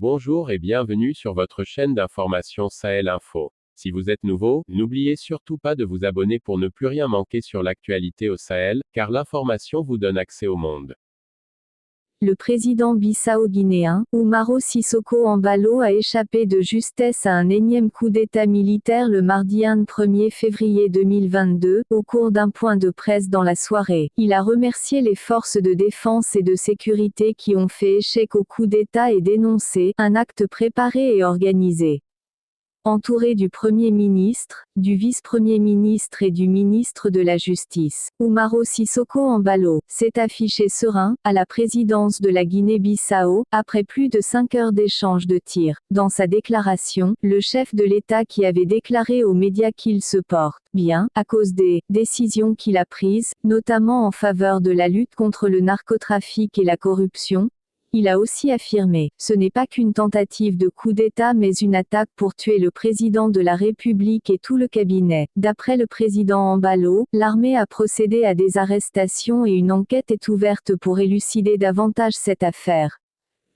Bonjour et bienvenue sur votre chaîne d'information Sahel Info. Si vous êtes nouveau, n'oubliez surtout pas de vous abonner pour ne plus rien manquer sur l'actualité au Sahel, car l'information vous donne accès au monde. Le président bissau-guinéen, Umaro Sissoko Embalo a échappé de justesse à un énième coup d'État militaire le mardi 1er février 2022, au cours d'un point de presse dans la soirée. Il a remercié les forces de défense et de sécurité qui ont fait échec au coup d'État et dénoncé « un acte préparé et organisé ». Entouré du Premier ministre, du vice-premier ministre et du ministre de la Justice, Umaro Sissoko Embalo s'est affiché serein, à la présidence de la Guinée-Bissau, après plus de 5 heures d'échanges de tirs. Dans sa déclaration, le chef de l'État qui avait déclaré aux médias qu'il se porte bien, à cause des décisions qu'il a prises, notamment en faveur de la lutte contre le narcotrafic et la corruption. Il a aussi affirmé, ce n'est pas qu'une tentative de coup d'État mais une attaque pour tuer le président de la République et tout le cabinet. D'après le président Embalo, l'armée a procédé à des arrestations et une enquête est ouverte pour élucider davantage cette affaire.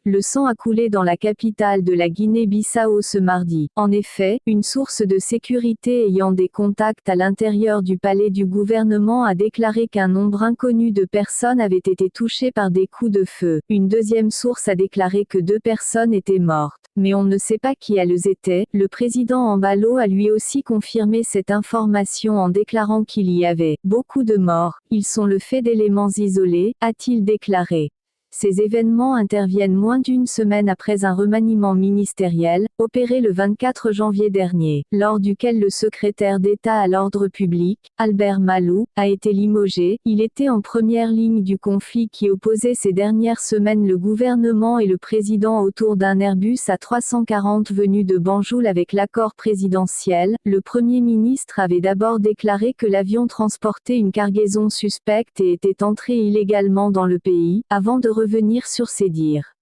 Le sang a coulé dans la capitale de la Guinée-Bissau ce mardi. En effet, une source de sécurité ayant des contacts à l'intérieur du palais du gouvernement a déclaré qu'un nombre inconnu de personnes avaient été touchées par des coups de feu. Une deuxième source a déclaré que 2 personnes étaient mortes. Mais on ne sait pas qui elles étaient. Le président Embalo a lui aussi confirmé cette information en déclarant qu'il y avait beaucoup de morts. Ils sont le fait d'éléments isolés, a-t-il déclaré. Ces événements interviennent moins d'une semaine après un remaniement ministériel, opéré le 24 janvier dernier, lors duquel le secrétaire d'État à l'ordre public, Albert Malou, a été limogé. Il était en première ligne du conflit qui opposait ces dernières semaines le gouvernement et le président autour d'un Airbus A340 venu de Banjul avec l'accord présidentiel. Le Premier ministre avait d'abord déclaré que l'avion transportait une cargaison suspecte et était entré illégalement dans le pays, avant de revenir sur ses dires.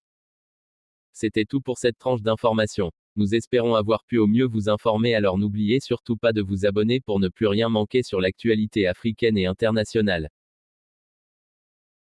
C'était tout pour cette tranche d'information. Nous espérons avoir pu au mieux vous informer, alors n'oubliez surtout pas de vous abonner pour ne plus rien manquer sur l'actualité africaine et internationale.